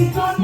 Oh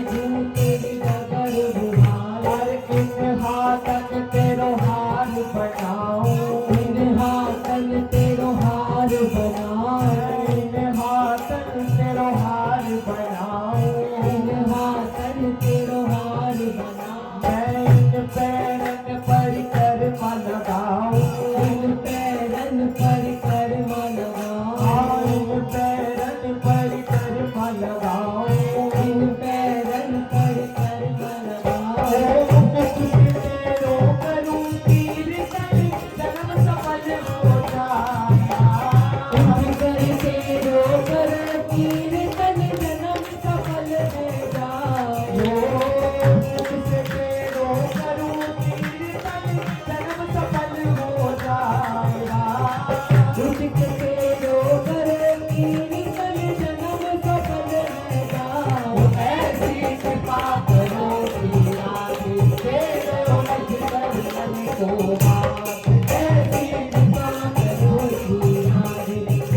तेरी डगर बुहार इन हाथन तेरो हार बनाओ इन हाथन तेरो हार बनाओ इन हाथन तेरो हार बनाओ इन हाथन तेरो हार बनाओ मैं इन पैरन पर कर्मा लगाओ इन पैरन पर कर्मा लगाओ इन पैरन पर कर्मा लगाओ इन पैरन पर कर्मा लगाओ कुछ तेरो करूं कीर्तन जन्म सफल हो जाए कुछ तेरो कर कीर्तन जन्म सफल हो जाए कुछ तेरो करूं कीर्तन जन्म सफल हो जाए कुछ तेरो कर कीर्तन जन्म सफल हो जाए ऐसी कृपा करो तेरा तेरो मन को बात ऐसी कृपा करो तेरा तेरो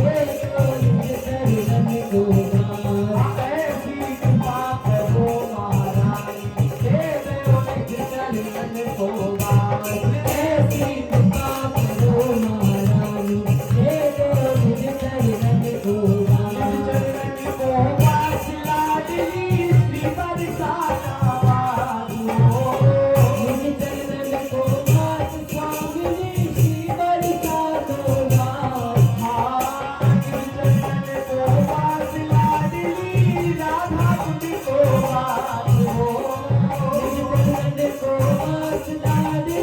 मन को बात ऐसी कृपा करो महारानी तेरो मन को बात ऐसी कृपा करो महारानी तेरो मन को बात लाडली श्री बरसाना वालो चरण को बात स्वामिनी श्री बरसाना चरण को बात लाडली राधा तुझको बात चरण को बात लाडली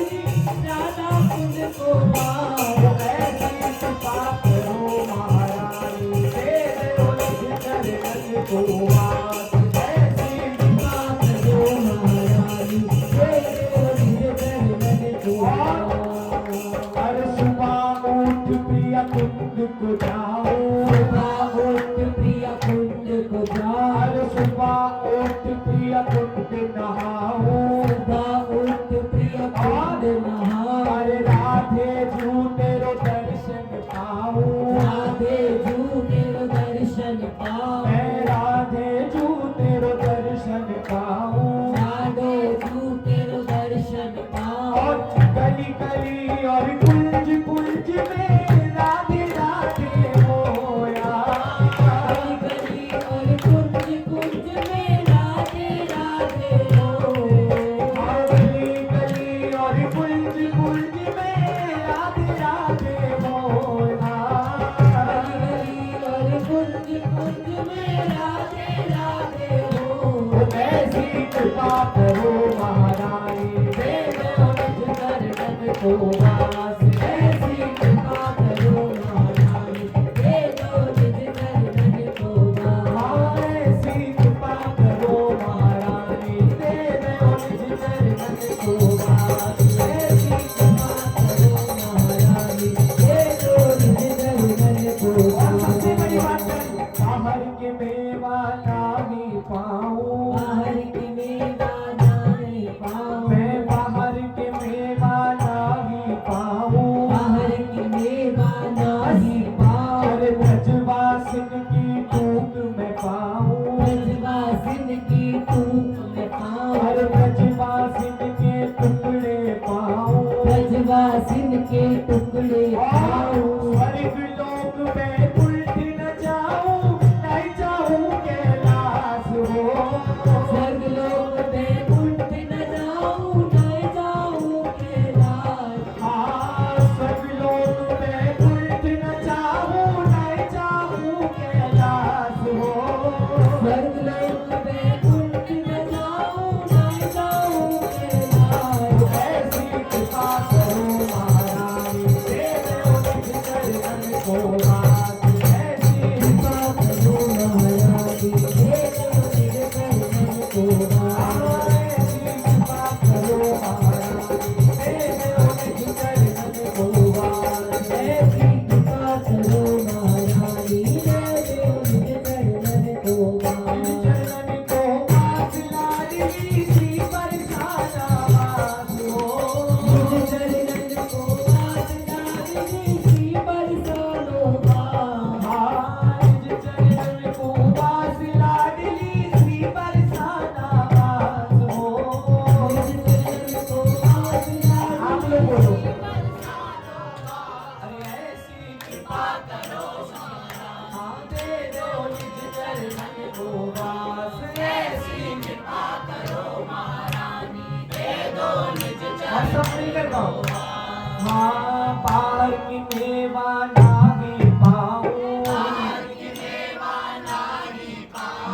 राधा तुझको बात ऐसी कृपा करो महारानी तेरे चरण को बात ऐसी कृपा करो महारानी तेरे चरण को हर सुबह उठ प्रिया कुंड को जाओ सुबह उठ प्रिया कुंड को जाओ हर सुबह उठ प्रिया कुंड नहाओ सुबह उठ प्रिया कुंड नहाओ अरे राधे जू तेरो दर्शन पाओ राधे जू तेरो दर्शन पाओ मैं राधे जू तेरो दर्शन पाओ राधे जू तेरो दर्शन पाओ और गली गली और कुंज कुंज में राधे राधे होया गली गली और कुंज कुंज में राधे राधे हो गली गली और कुंज कुंज में राधे राधे होया गली गली और कुंज कुंज में राधे राधे हो ऐसी कृपा करो महारानी देवो निज चरण को वास ऐसी कृपा करो महारानी देवो निज चरण को वास ऐसी कृपा करो महारानी देवो निज चरण को वास ऐसी कृपा करो महारानी देवो निज चरण को वास बाहर के मेवा नहीं पाऊं बाहर के मेवा नहीं पाऊं मैं बाहर के मेवा नहीं पाऊं बाहर के मेवा नहीं पाऊं अरे ब्रजवासिन की टूक में पाऊं ब्रजवासिन की टूक में पाऊं अरे ब्रजवासिन के टुकड़े पाऊं ब्रजवासिन के टुकड़े पाऊं स्वर्ग लोक में उल्टी न जाऊं नहीं जाऊं कैलाश हो स्वर्ग लोक में उल्टी न जाऊं नहीं जाऊं कैलाश हाँ स्वर्ग लोक में उल्टी न जाऊं नहीं जाऊं कैलाश हो स्वर्ग लोक में उल्टी न हाँ बाहर की मेवा नाही पाऊँ,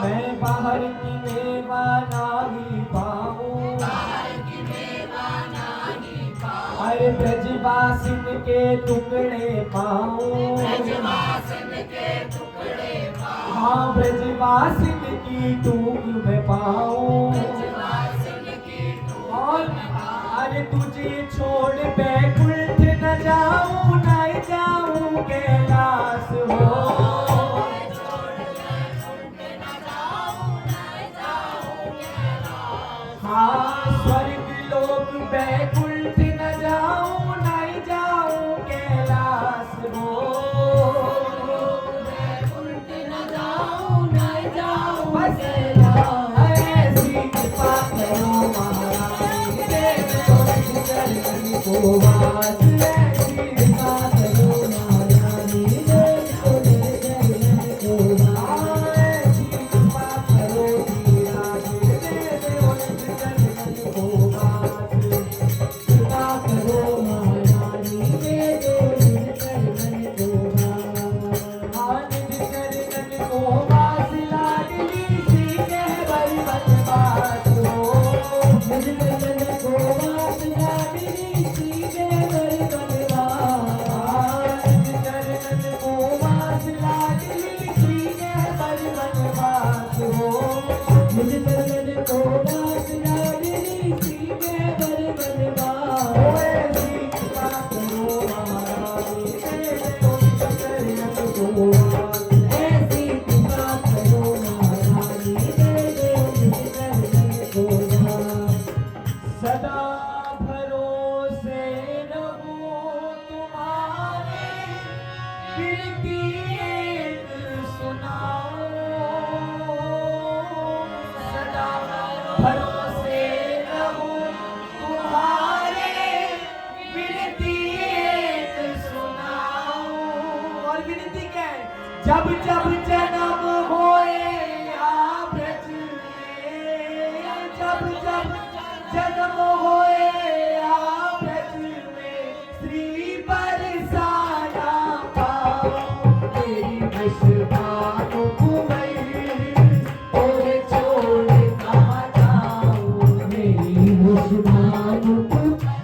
मैं बाहर की मेवा नाही पाऊँ। अरे ब्रजवासिन के टुकड़े पाऊँ, हाँ ब्रजवासिन की टूक में पाऊँ। और अरे तुझे छोड़ बैकुंठ न जाऊं, नहीं जाऊं कैलाश हो। हाँ स्वर्ग लोक बैकुंठ न जाऊं, नहीं जाऊं कैलाश हो। बैकुंठ न जाऊं, नहीं जाऊं कैलाश। ऐसी कृपा करो महारानी, दे दो चरण को वास। ऐसी कृपा करो महारानी, दे दो चरण को वास। ऐसी कृपा करो धीराज, दे दो चरण को वास। कृपा करो महारानी, दे दो चरण को वास। आनंद चरण को वास, लाडली सी कहवर बनवास हो। निज चरण को वास, लाडली सी कहवर बनवास। निज चरण को वास, लाडली सी कहवर बनवास हो। निज चरण को वास, लाडली सी कहवर बनवास। ऐसी कृपा करो महारानी, दे दो चरण को वास। ऐसी कृपा करो महारानी, दे दो चरण को वास। सदा भरोसे रहूं तुम्हारे, विनती एक सुनाओ। सदा भरोसे रहूं तुम्हारे, विनती एक सुनाओ। और विनती क्या है? जब जब जन्म होए या ब्रज में, जब जब जन्म होए या ब्रज में, श्री बरसाना पाओ। तेरी विश्वानु कुंवरी, और छोड़ कहाँ जाऊँ। मेरी विश्वानु कुंवरी,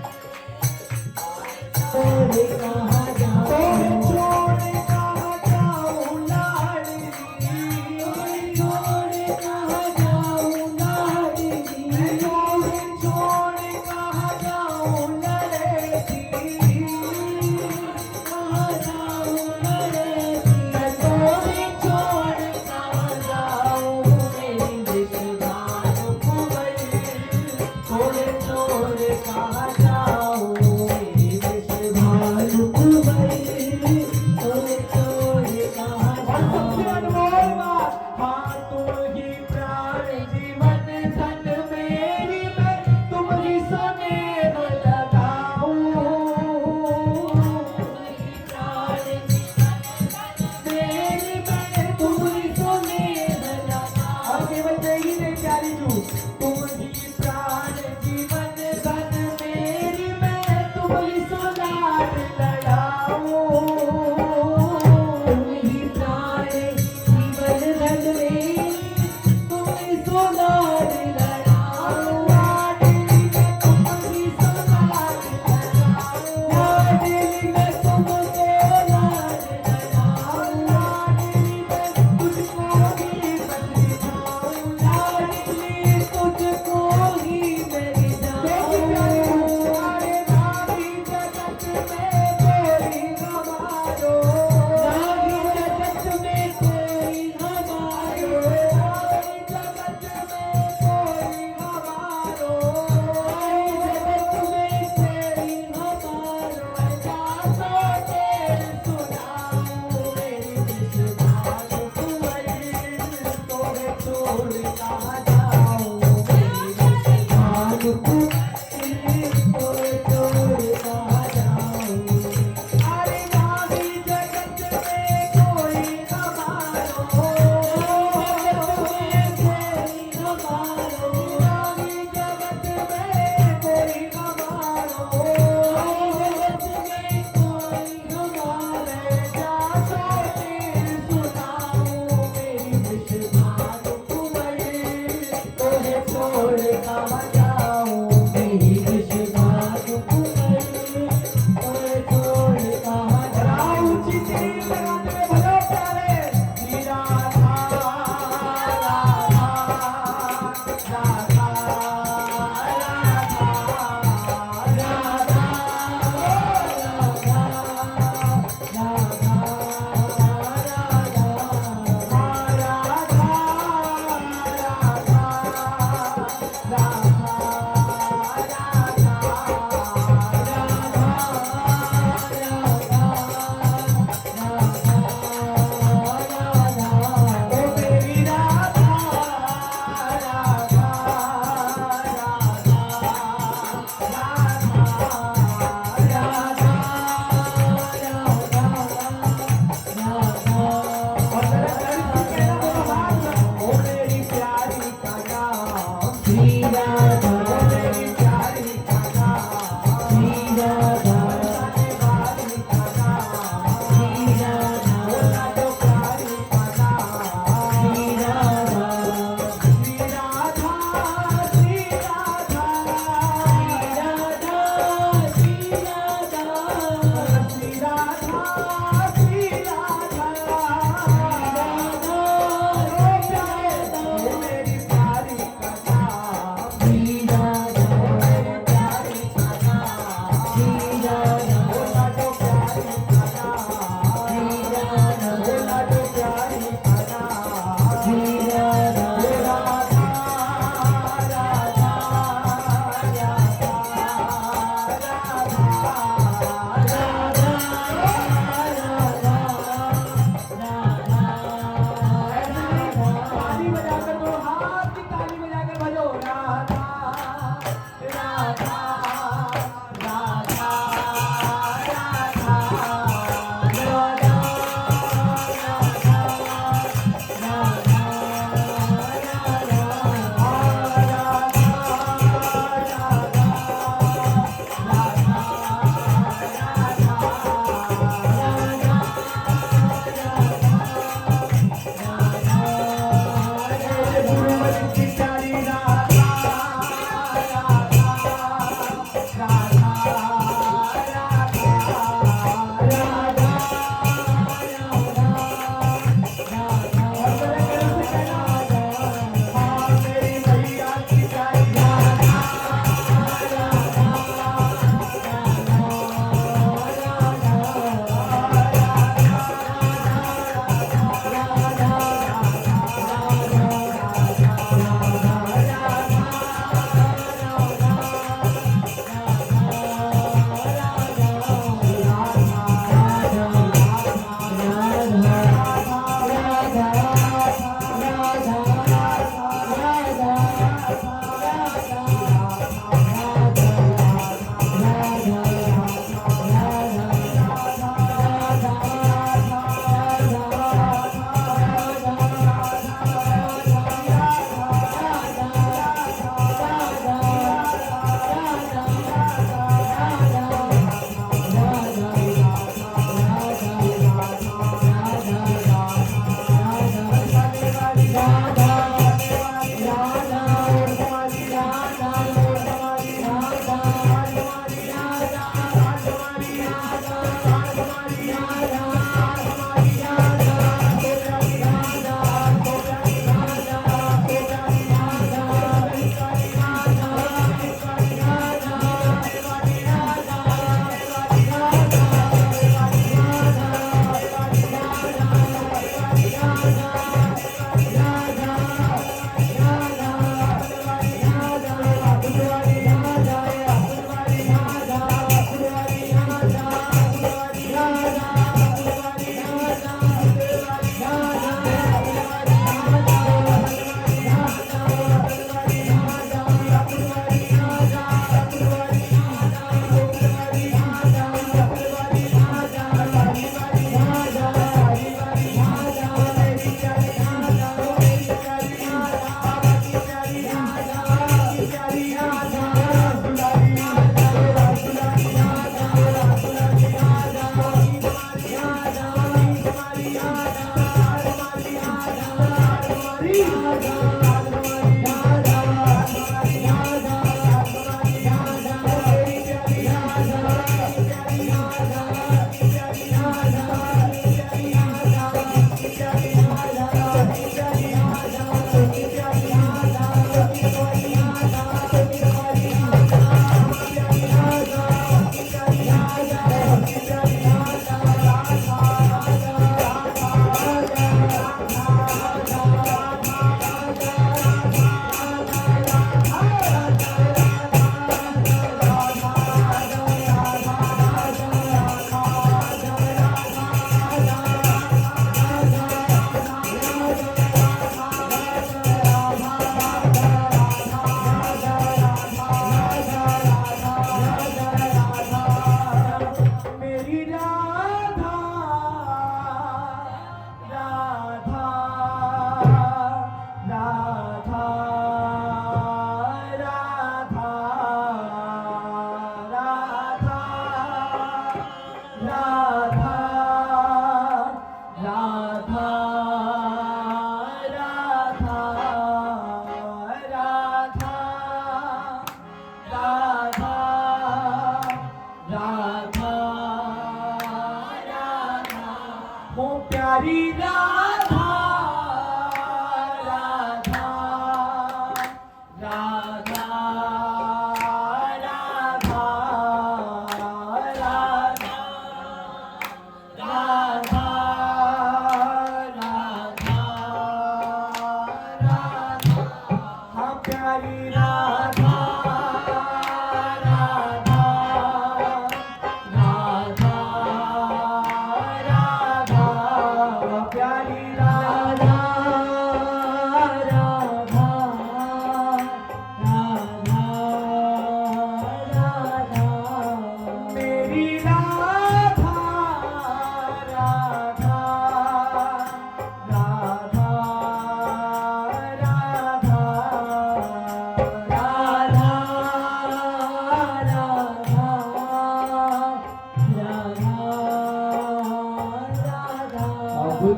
छोड़ कहाँ जाऊँ। छोड़ कहाँ जाऊँ लाडली, छोड़ कहाँ जाऊँ लाडली। छोड़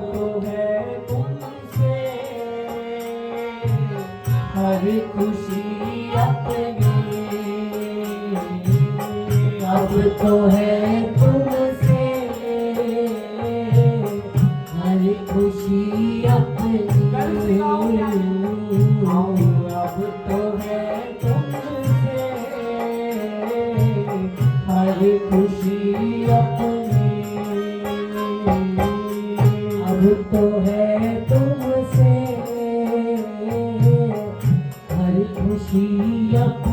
तो है तुमसे हर खुशी अपनी, अब तो है तुमसे हर खुशी अपनी, अब तो है तुमसे हर खुशी अपनी।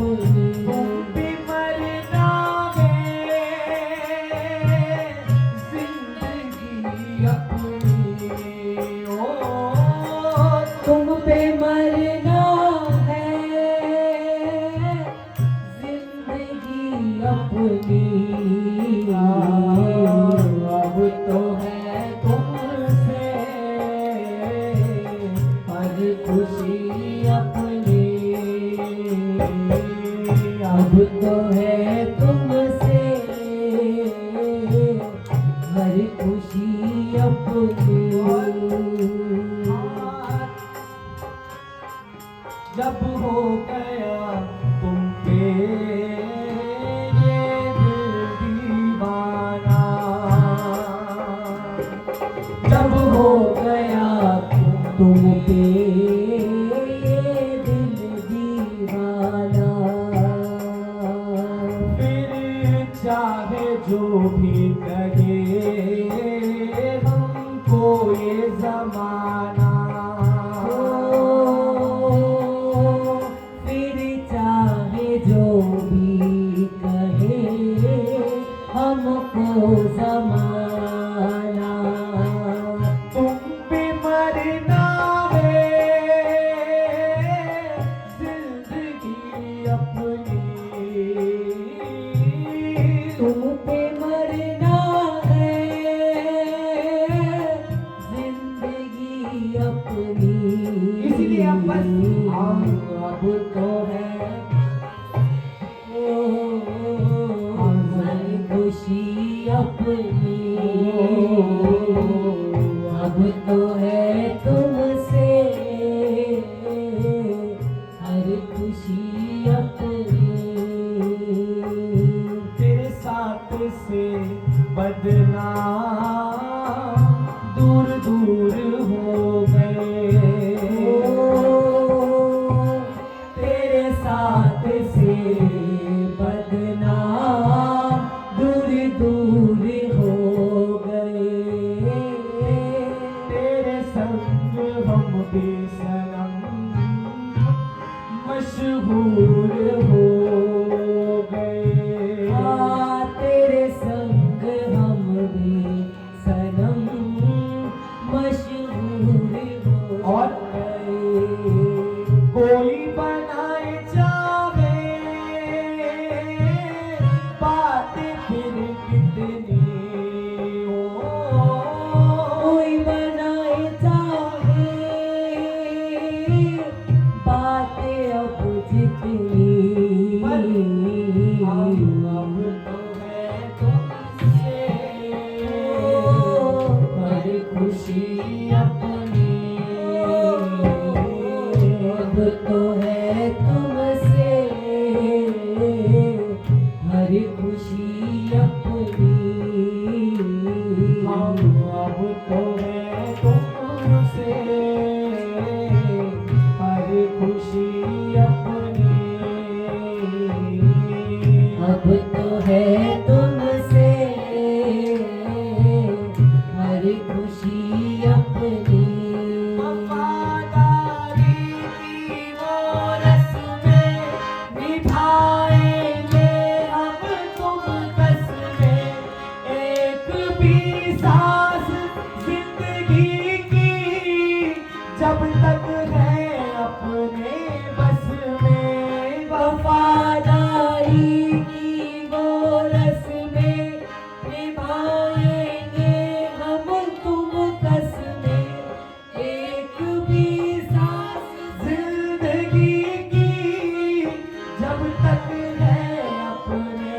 तुम पे मरना है जिंदगी अपनी, अब तो है तुमसे हर खुशी अपनी, अब तो है तुमसे हर खुशी अपनी। जब हो गया तुम पे ये दिल दीवाना, जब हो गया तुम पे ये दिल दीवाना, फिर चाहे जो भी कहे हमको ये जमाना, जो भी कहे हमको ज़माना, तुम पे मरना है जिंदगी अपनी, तुम पे मरना है जिंदगी अपनी, इसलिए अब बस अब तो है अपनी अब तो है तुमसे हर खुशी अपनी तेरे साथ से बदनाम दूर दूर हो गए तेरे साथ से बदनाम दूर दूर हो गए तेरे संग हम भी सनम मशहूर हो गए तेरे संग हम भी सनम मशहूर हो और गए कोई बनाए जावे बातें फिर कितनी हो कोई बनाए चाहे बातें अब जितनी अब तो है तुमसे हर खुशी अपनी अब तो है तुमसे हर खुशी अपनी अब तो है तुमसे हर खुशी अपनी अब तो है तुमसे हर खुशी अपनी वफादारी की वो रस्में निभाएंगे हम तुम कसमें एक भी सांस जिंदगी की जब तक है अपने बस में वफादारी की वो रस्में निभाएंगे हम तुम कसमें एक भी सांस जिंदगी की जब तक है अपने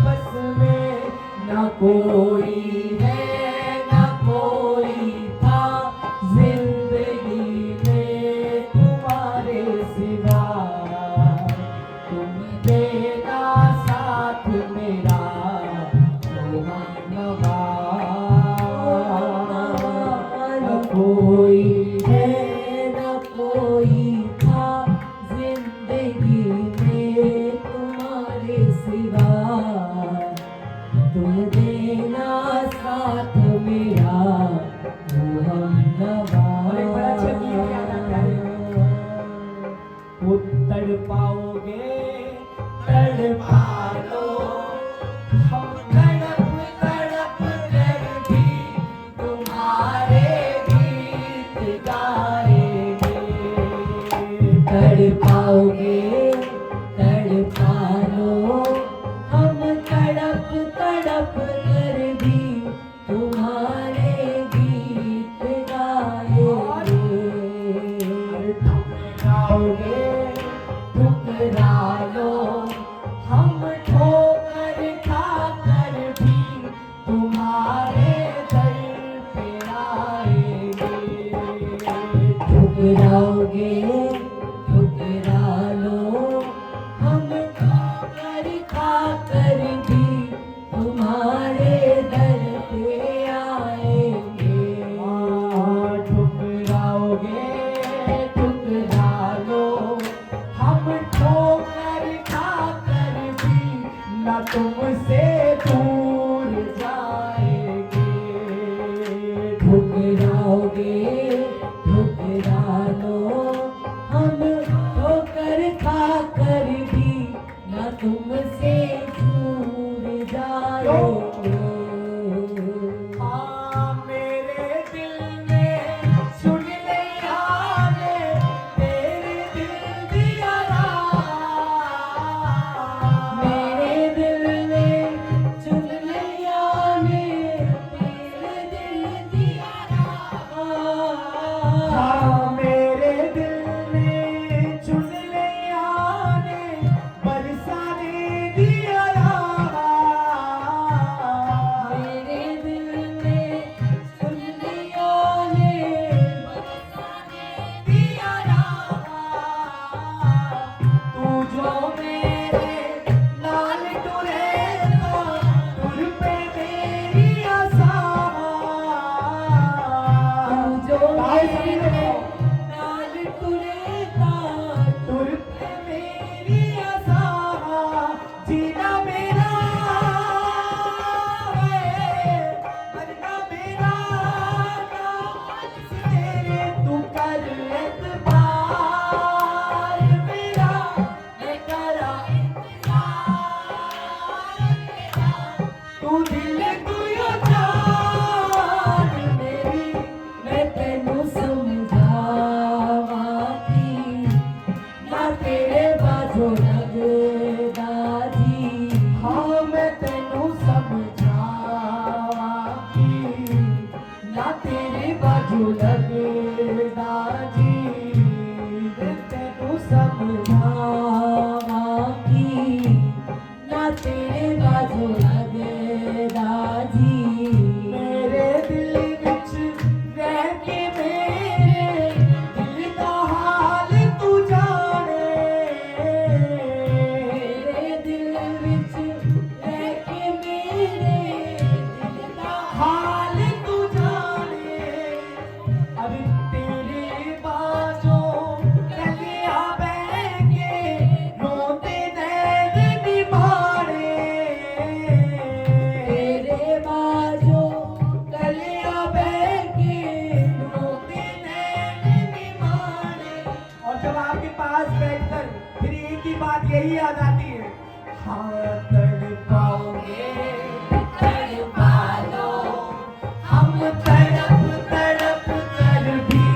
बस में न कोई है न कोई था जिंदगी में तुम्हारे सिवा तुम देना साथ मेरा नवा न कोई है न कोई था जिंदगी में तुम्हारे सिवा तुम देना साथ मेरा और एक बड़ा अच्छा गीत याद आता है। वो तड़पाओगे तड़पा लो हम तड़प तड़प कर भी तुम्हारे गीत गाएंगे तड़पाओगे तड़पा लो हम तड़प तड़प कर भी तुम्हारे गीत गाएंगे ठुकराओगे ठुकरा लो हम ठोकर खा कर भी तुम्हारे दर पे आएंगे ठुकराओगे ठुकरा लो हम ठोकर खा कर भी तुम्हारे दर पे आएंगे ठुकराओगे ठुकरा लो हम ठोकर खा कर भी न तुमसे दूर जाएंगे ठुकराओगे ठुकरा लो हम ठोकर खा कर भी न तुमसे दूर जाएंगे हाँ मेरे दिल में सुन ले आने तेरे दिल दिया मेरे दिल में चुन लिया ने तेरे दिल दिया हाँ मेरे दिल में चुन ले आने बरसाने दी लगदा जी हाँ मैं तेनू समझावा कि ना तेरे बाजू लगदा जी मैं तेनू समझावा कि ना तेरे बाजू लगदा जी मेरे दिल विच रह के मेरे दिल दा हाल तू जाने मेरे दिल विच रह के मेरे दिल दा हाल तू जाने अब तेरे बाजों कलिया बह के रोते नैन निभाने तेरे बाजो कलिया बह के रोते नैन निभाने। और जब आपके पास बैठकर फिर एक ही बात यही याद आती है, हाँ तड़पाओगे तड़पा लो हम तड़प तड़प कर भी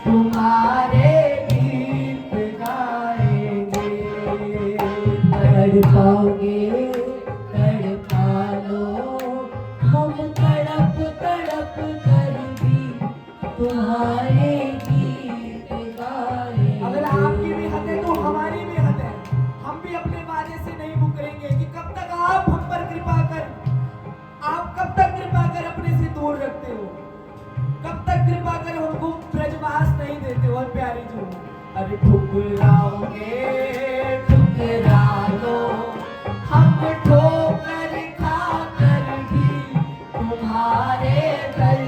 तुम्हारे गीत गाएंगे। तड़पाओगे तड़पा लो हम तड़प तड़प कर भी तुम्हारे गीत गाएंगे। अगर आपकी भी हद है तो हमारी भी हद है। हम भी अपने वादे से नहीं मुकरेंगे कि कब तक आप हम पर आप कब तक कृपा कर अपने से दूर रखते हो, कब तक कृपा कर हमको ब्रजवास नहीं देते हो। और प्यारी जो अरे ठुकराओगे ठुकरा लो हम ठोकर खा कर भी तुम्हारे दर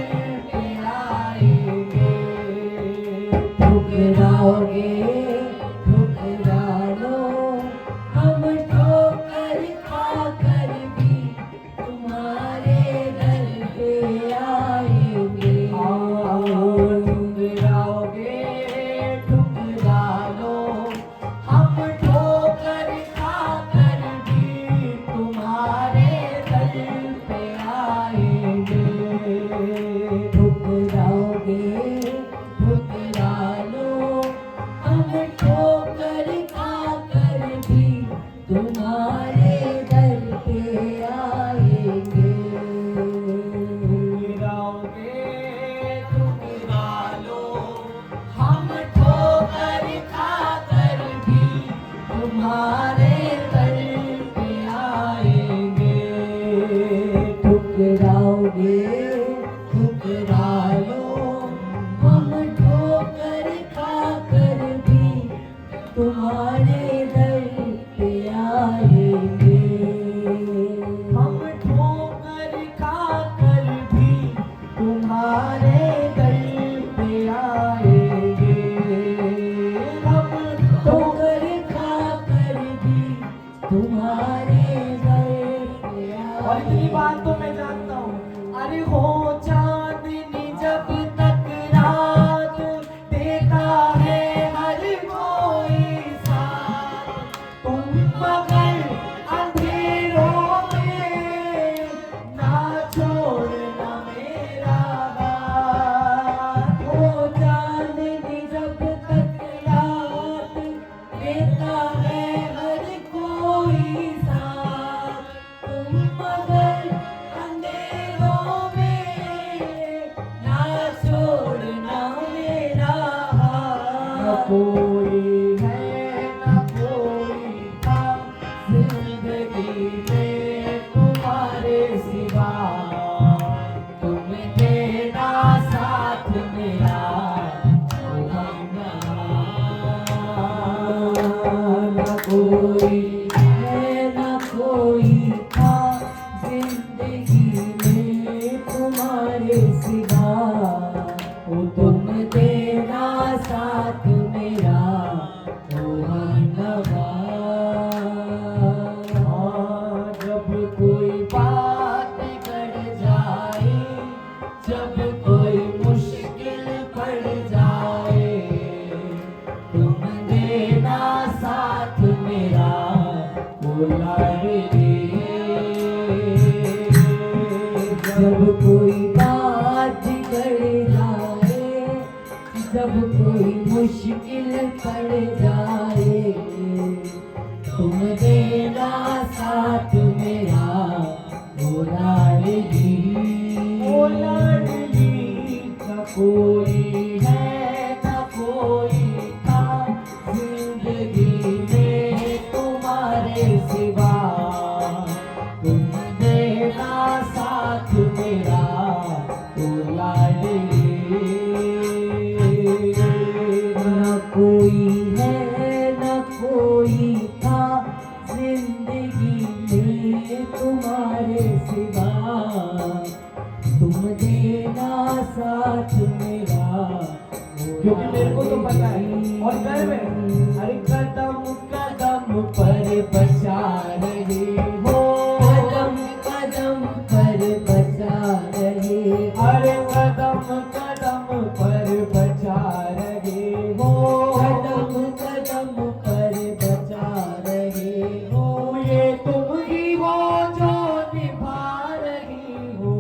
पे आएंगे। ठुकराओगे ठुकरा लो हम ठोकर खा कर भी तुम्हारे दर पे आएंगे। ठुकराओगे ठुकरा लो हम ठोकर खा कर भी तुम्हारे दर पे आएंगे। ठुकराओगे ठुकरा लो हम ठोकर खा कर भी तुम्हारे दर पे आएंगे। ठुकराओगे ठुकरा लो हम ठोकर खा कर भी तुम्हारे दर पे आएंगे। ठुकराओगे ठुकरा लो हम ठोकर खा कर भी तुम्हारे दर पे आएंगे। हम ठोकर खा कर भी तुम्हारे दर पे आएंगे। हम ठोकर खा कर भी तुम्हारे दर पे और इतनी बात तो मैं जानता हूँ, अरे हो चांदनी जब तक रात देता है हर कोई साथ, तुम मगर अंधेरों में ना छोड़ना मेरा हाथ। ओ चांदनी जब तक रात देता है हर कोई साथ, तुम मगर अंधेरों में ना छोड़ना मेरा न हाथ। कोई है न कोई था जिंदगी में तुम्हारे सिवा, तुम देना साथ मेरा ओ हमनवा। न कोई है न कोई था जिंदगी में तुम्हारे सिवा, ओ तुम देना साथ मेरा ओ हमनवा। जब कोई बात बिगड़ जाए, जब कोई मुश्किल पड़ जाए, तुम देना साथ मेरा ओ लाडली। जब कोई बात बिगड़ जाए, जब कोई मुश्किल पड़ जाए, तुम देना साथ मेरा ओ लाडली ओ लाडली न कोई है न कोई था जिंदगी में तुम्हारे सिवा तुम देना साथ मेरा ओ लाडली न कोई है न कोई था जिंदगी में तुम्हारे सिवा तुम देना साथ मेरा क्योंकि मेरे को तो पता है और गर्व है। हर कदम कदम पर बचा रहे हो कदम कदम पर बचा रहे हर कदम कदम पर बचा रहे हो कदम कदम पर बचा रहे हो ये तुम ही हो जो निभा रही हो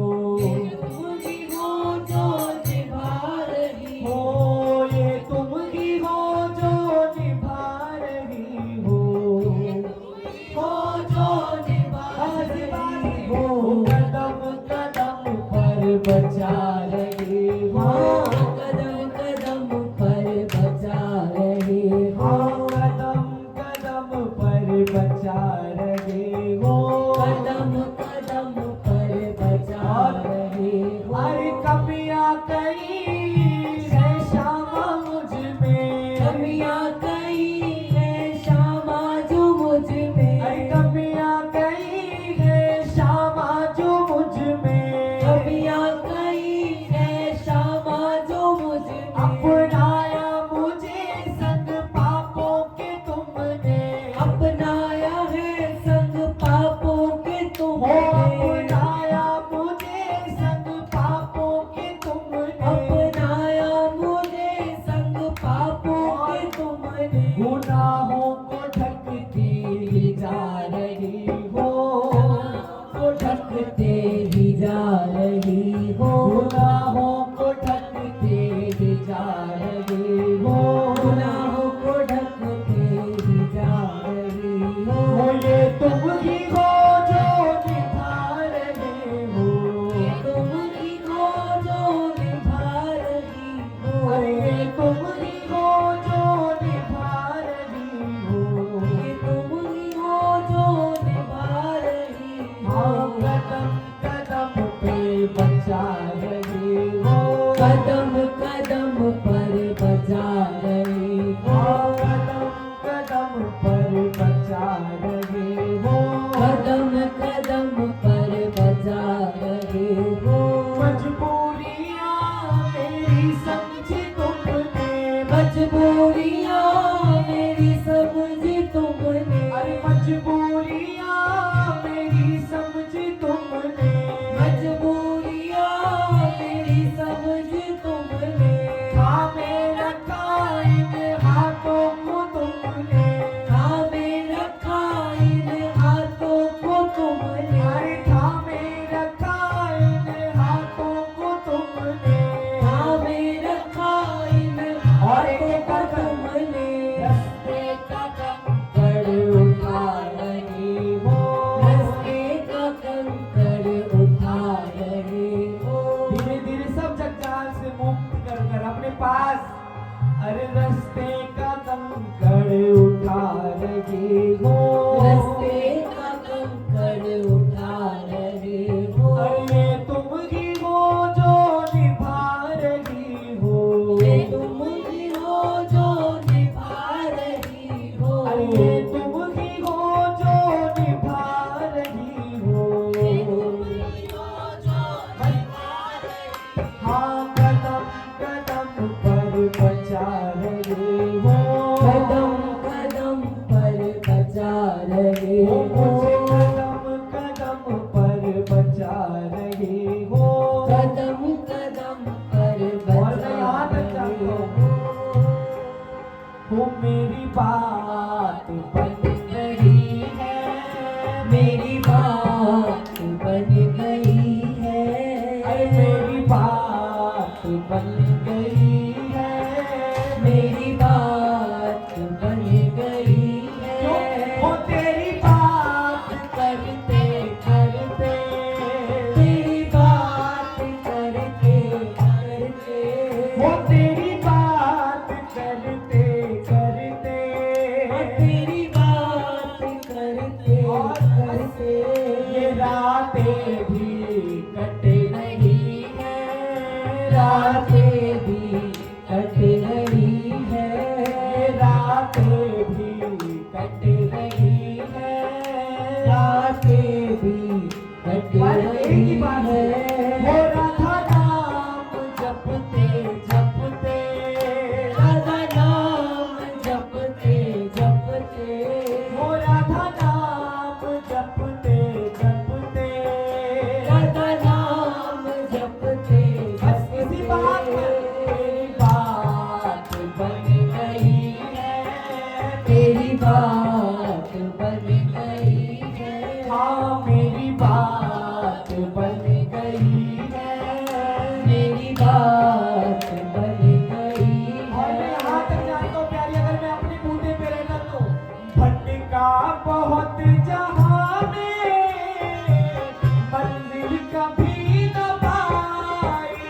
तुम ही हो जो निभा रही हो ये तुम ही हो जो निभा रही हो जो निभा रही हो कदम कदम पर बचा रहे हो कदम कदम पर बचा रहे हो कदम कदम पर बचा रहे हो कदम कदम पर बचा रहे हो हर कमियां कहीं है शामा मुझ में कमियां कहीं है शामा जो मुझ में हर कमियां कहीं है शामा जो मुझ में कमियां कहीं है शामा जो मुझ में अपनाया मुझे संग पापों के तुमने अपनाया है संग पापों के हो तुमने अपनाया मुझे संग पापों के तुमने अपनाया मुझे संग पापों के तुमने गुनाहों को ढकती ही जा रही हो को ढकते ही जा रही हो गुनाहों को ढकते ही जा रही हो गुनाहों को ढकते ही जा रही हो हो ये तुम ही हो जो निभा रहे हो तुम ही हो जो निभा रही हो अरे ये तुम ही हो जो निभा रही हो ये तुम ही हो जो निभा रही हो हाँ कदम कदम पे बचा रही हो कदम कदम पर बचा रही हो हाँ कदम कदम पर बचा रही हो कदम कदम पर बचा रहे हो मजबूरियां मेरी समझी तुमने मजबूरियां मेरी समझी तुमने अरे मजबूरियां मेरी समझी तुमने मजबूरियां मेरी समझी तुमने थामे रखा इन हाथों को तुमने थामे रखा इन हाथों को तुमने अरे थामे रखा इन हाथों को तुमने थामे रखा इन हाथों को तुमने रस्ते का कंकड़ उठा रही हो रस्ते का कंकड़ उठा रहे हो धीरे धीरे सब जंजाल से मुक्त कर कर अपने पास अरे रस्ते का कंकड़ उठा रही हो रस्ते का कंकड़ उठा रहे हो अरे ये तुम ही हो जो निभा रही हो ये तुम ही हो जो निभा रही हो अरे ये तुम ही हो जो निभा रही हो ये तुम ही हो जो निभा रही हो हाँ कदम कदम पर बचा रही हो कदम कदम पर बचा रहे हो हो मुझे कदम कदम पर बचा रही हो कदम कदम पर और मैं बचा यहाँ तक रहे जाता हो हो मेरी बात बन गई है मेरी बात बन गई है अरे मेरी बात बन गई है मेरी बात बन गई क्यों? है हो तेरी करते करते ये रातें भी कट रही है, रातें भी कट रही है, ये रातें भी कट रही है, रातें भी कट पर एक ही रही बात है, है। हो राधा नाम जपते जपते, राधा नाम जपते जपते, हो राधा नाम जपते जपते, राधा नाम जपते बस इसी बात पर मेरी बात बन गई है, तेरी बात बन गई है, हाँ मेरी बात बन गई है, मेरी बात बन गई और मैं यहाँ तक जानता हूँ प्यारी, अगर मैं अपने बूते पे रहता तो भटका बहुत जहाँ में मंजिल कभी न पाई,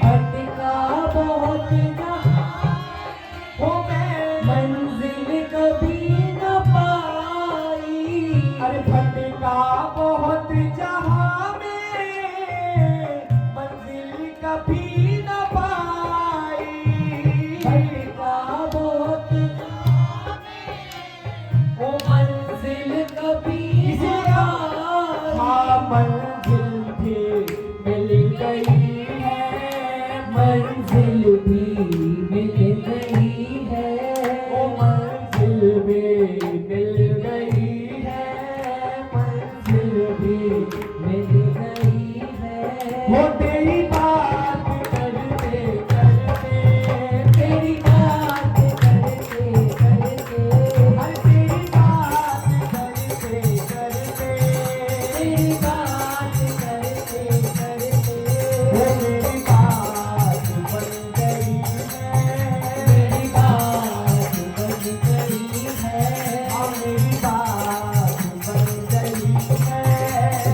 भटका बहुत जहाँ हो मैं मंजिल कभी न पाई, अरे भटका बहुत जहाँ में मंजिल कभी न पाई, भटका बहुत जहाँ ओ मंजिल कभी न पाई, हाँ मंजिल भी मिल गई है, मंजिल भी मिल गई है, ओ मंजिल भी मिल गई है, मंजिल भी मिल गई है। हो तेरी बात करते करते, तेरी बात करते करते, हर तेरी बात करते करते, तेरी बात करते करते, हो मेरी बात बन गई है, मेरी बात बन गई है, हाँ मेरी बात बन गई है,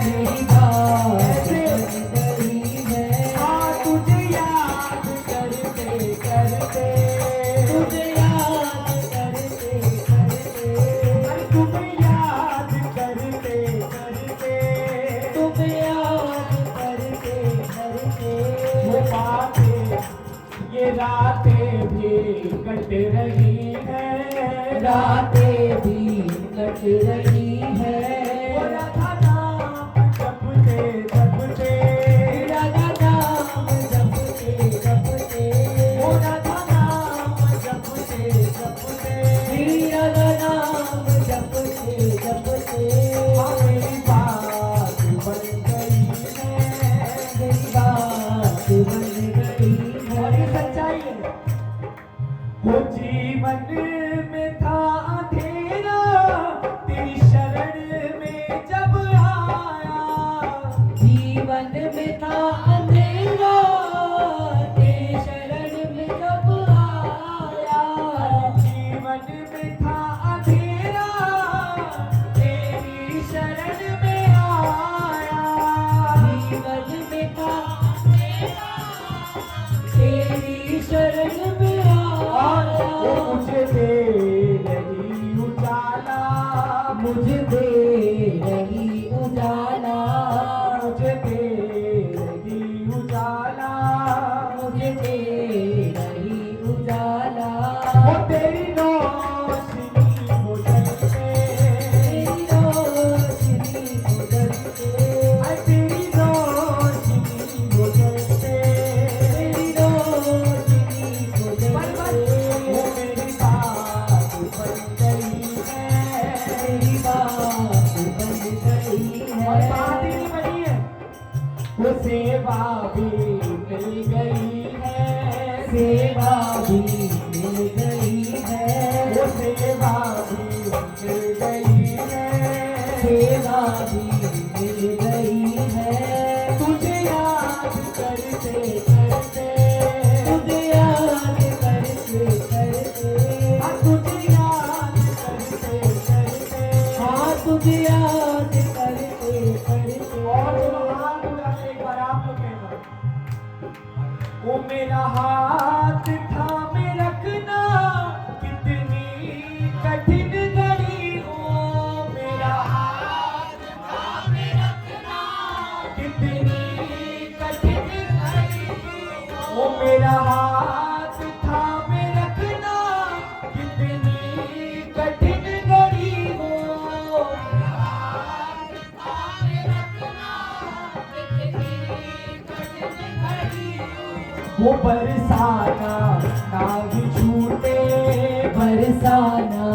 मेरी बात बन गई है। हाँ तुझे याद करते करते, तुझे याद करते करते, हर तुम्हें याद करते करते, तुम्हें याद करते करते, वो बातें ये रातें भी कट रही है, रातें भी कट रही है, वो राधा नाम जपते जपते, राधा नाम जपते जपते, वो राधा नाम जपते जपते, राधा नाम जपते जपते, हाँ मेरी बात बन गई है, मेरी बात बन गई और ये है। सच्चाई है, वो जीवन में था अंधेरा, तेरी शरण में जब आया, जीवन में था अंधेरा, तेरी शरण में जब आया, जीवन में था अंधेरा, तेरी शरण में आया, जीवन में था अंधेरा, तेरी शरण में और वो आया, मुझे दे रही उजाला, मुझे दे रही उजाला, मुझे दे रही उजाला, मुझे दे रही उजाला, वो तेरी रोशनी मुझसे, तेरी रोशनी गुजरते, तेरी रोशनी मुझसे, तेरी रोशनी गुजरते, वो मेरी बात बन गई है, तेरी बात बन गई और है। बात ही नहीं बनी है, वो सेवा भी मिल गई है, सेवा भी मिल गई है, वो सेवा भी मिल गई है, सेवा भी मिल गई है, तुझे याद करते करते, तुझे याद करते करते, हाँ तुझे याद करते करते, हाँ तुझे याद करते करते, और जो हाथ उठा के एक बार आप लोग कहना, वो मेरा हाथ थामे रखना, कितनी कठिन घड़ी, ओ मेरा बरसाना ना भी छूटे, बरसाना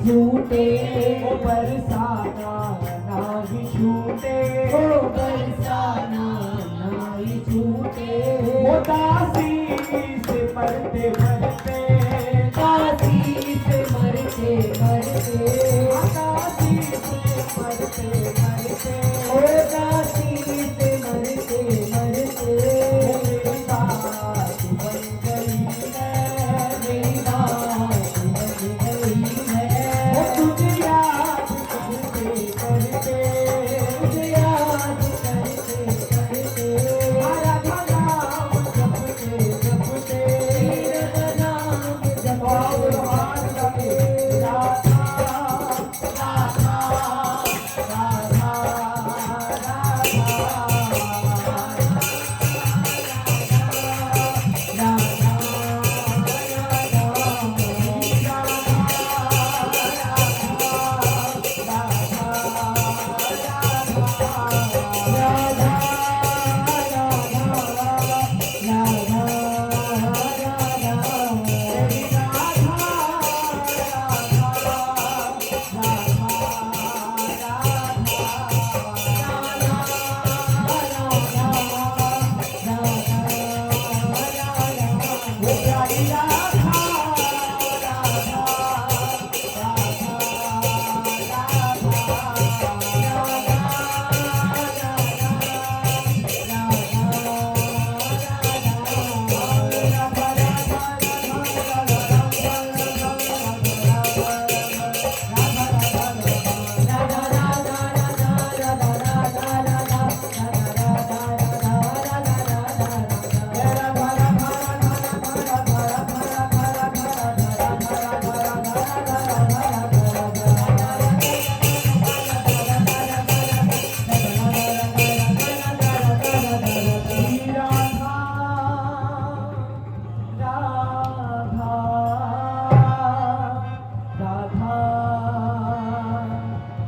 झूठे, ओ बरसाना ना भी छूटे, ओ बरसाना नाई झूठे, वो दासी से मरते मरते, दासी से मरते मरते, दासी से मरते मरते, ओ दासी से मरते मरते, मेरी बात बन गई है, मेरी बात बन गई है, वो तुझे याद करते करते, तुझे याद करते करते, राधा नाम जपते जपते, तेरा नाम बाबू जपते हाथ लगे, राधा राधा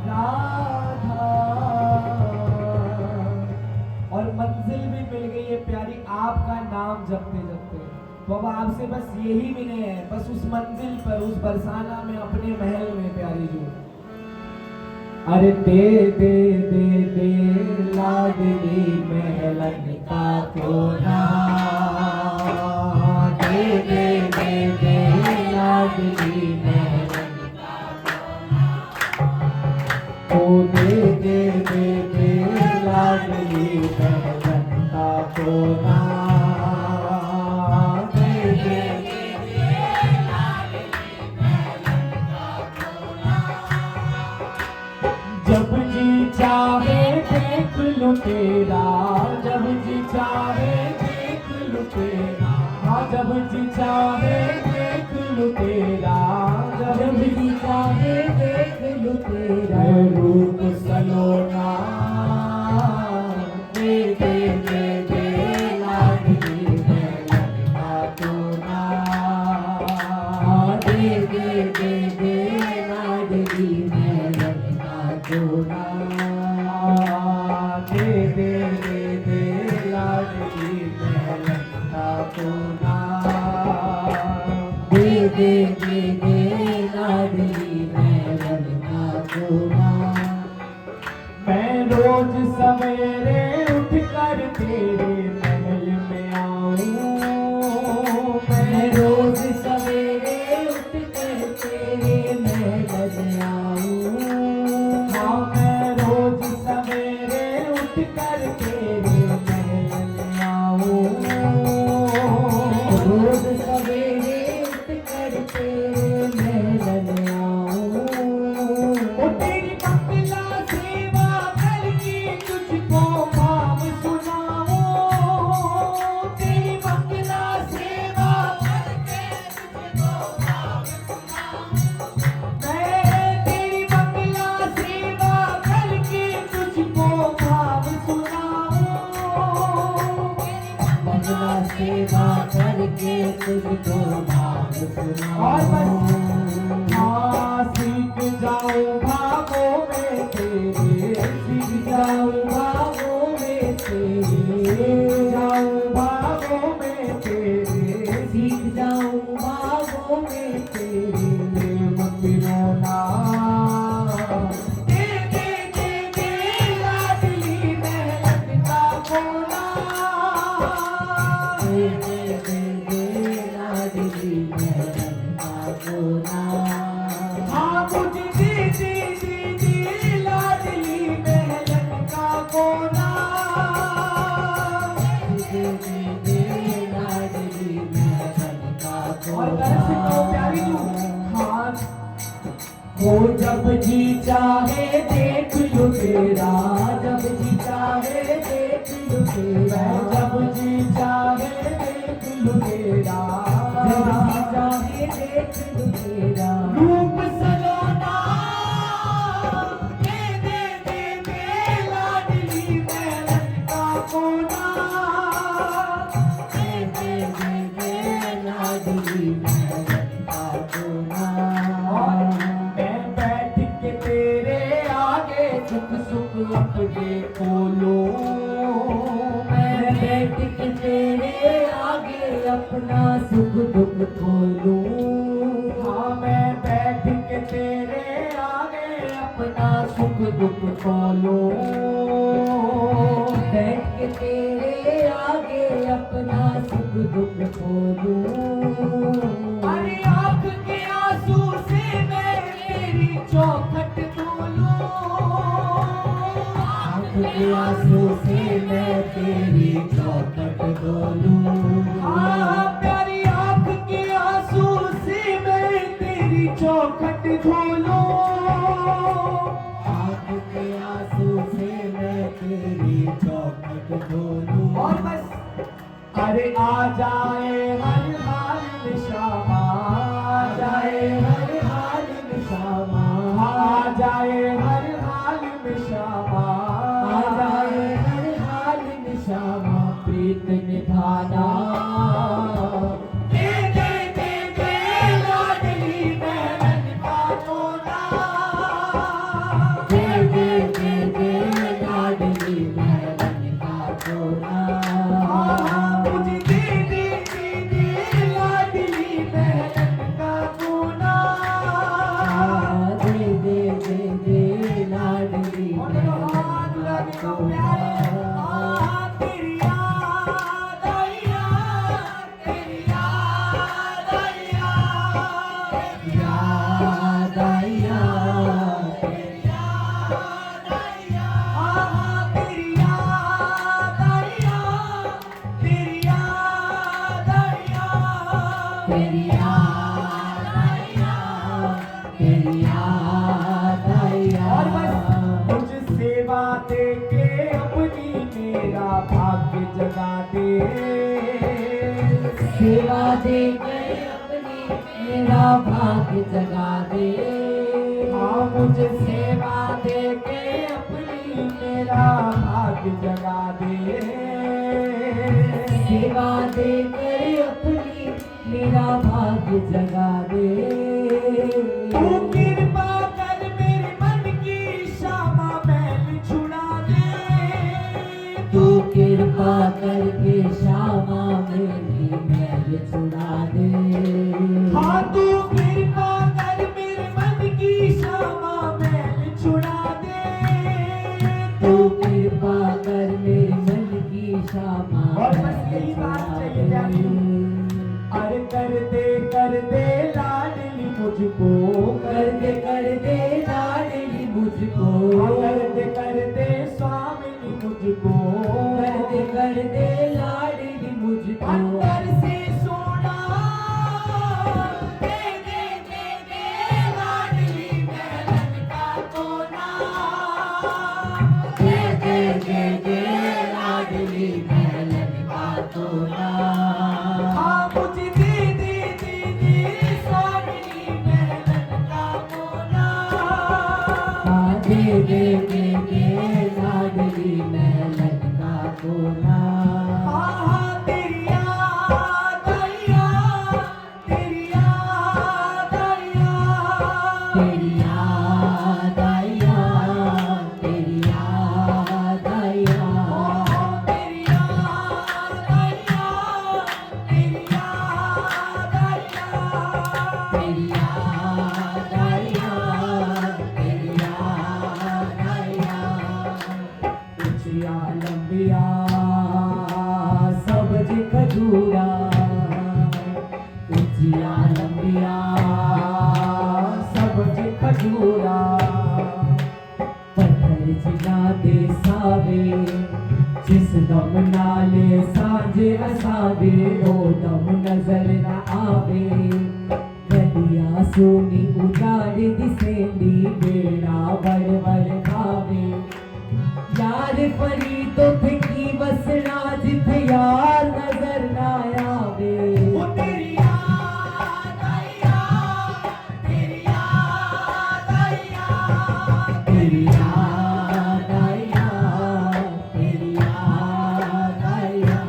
राधा और मंजिल भी मिल गई है प्यारी आपका नाम जपते जपते। बाबा आपसे बस यही मिले हैं, बस उस मंजिल पर, उस बरसाना में, अपने महल में प्यारी जो। अरे दे दे दे दे लाडली महलन का कोना, दे दे दे दे लाडली महलन का कोना, ओ दे दे दे दे लाडली महलन का कोना, दे दे दे दे लाडली महलन का कोना। जब जी चाहे देख लो तेरा, जब जी चाहे देख लो तेरा, हाँ जब जी चाहे देख लो तेरा, जब जी चाहे देख लो तेरा रूप सलोना, दे दे दे दे लाडली महलन का कोना, दे दे दे दे लाडली महलन का कोना, दे दे दे दे लाडली महलन का कोना, दे दे दे दे लाडली महलन का कोना। मैं रोज सवेरे उठ कर तेरे महल में आऊं, मैं रोज सवेरे उठ कर तेरे महल में आऊं, हाँ मैं रोज सवेरे उठ कर तेरे महल में आऊं, रोज सवेरे उठ कर तेरे महल में आऊं, ओ तेरी मंगला सेवा करके तुझको जब जी चाहे देख लो तेरा, जब जी चाहे देख लो तेरा, जब जी चाहे देख लूं तेरा, जब जी चाहे देख लो तेरा। रूप सलोना दे दे दे दे लाडली महलन का कोना, दे दे दे दे लाडली महलन का कोना। और मैं बैठ के तेरे आगे सुख सुख अपने खोलूं, मैं बैठ के तेरे आगे अपना सुख दुख खोलूं। हाँ मैं बैठ के तेरे आगे अपना सुख दुख खोलूं। बैठ के तेरे आगे अपना सुख दुख खोलूं। अरे आँख के आंसू से मैं तेरी चौखट धोलूं, आँख के आंसू से मैं तेरी चौखट धोलूं। हाँ प्यारी आँख के आंसू से मैं तेरी चौखट धोलूं, आँख के आंसू से मैं तेरी चौखट धोलूं। और बस अरे आ जाए हर हाल में शामा, आ जाए हर हाल में शामा, आ जाए हर हाल में शामा, आ जाए हर हाल में श्यामा प्रीत निभाना। दे दे दे दे लाडली महलन का कोना, दे दे दे दे लाडली महलन का कोना। मुझे दे दे दे लाडली महलन का कोना, दे दे दे दे लाडली और महलन हाथ का लगे तो कोना। प्यारे, तेरी याद आई यार, तेरी याद आई यार, तेरी याद आई यार, तेरी याद आई यार, तेरी याद आई यार, तेरी याद आई यार, तेरी याद आई यार, तेरी याद आई और बस यार। मुझ सेवा दे के अपनी मेरा भाग्य जगा दे, सेवा दे के अपनी मेरा भाग्य जगा दे। हाँ मुझे सेवा दे के अपनी मेरा भाग्य जगा दे, सेवा दे कर अपनी मेरा भाग्य जगा दे। तू कृपा कर मेरे मन की श्यामा मैल छुड़ा दे, तू कृपा करके श्यामा मेरी मैल छुड़ा दे। हाँ तू कृपा कर मेरे मन की श्यामा मैल छुड़ा दे, तू कृपा कर मेरे मन की श्यामा और बस यही बात चाहिए प्यारी। अरे कर दे लाडली मुझको, कर दे लाडली मुझको। कर दे स्वामिनी मुझको, कर दे लाडली मुझको। अंदर से सोना दे दे दे दे लाडली महलन का कोना, दे दे दे दे लाडली महलन का कोना। हाँ मुझे दे स्वामिनी महलन का कोना, दे दे दे दे लाडली महलन का कोना। हाँ तेरी याद आई यार, तेरी याद आई यार, तेरी याद आई यार, तेरी याद आई यार। तेरी याद आई यार, तेरी याद आई यार, तेरी याद आई यार, तेरी याद आई यार। ऊंचिया लंबिया सब्ज खजूरा, ऊंचिया लंबिया सब्ज खजूरा, पत्थर जिना दे सावे, जिस दम नाले सांझे असावे, ओ दम नजर न आवे। नदिया सोनी उतार दिसेंदी बेड़ा बड़ बड़ खावे यार परी तो फिकी बसना जिथे यार नजर ना आवे वो तेरी याद आइया, तेरी याद आइया, तेरी याद आइया, तेरी याद आइया।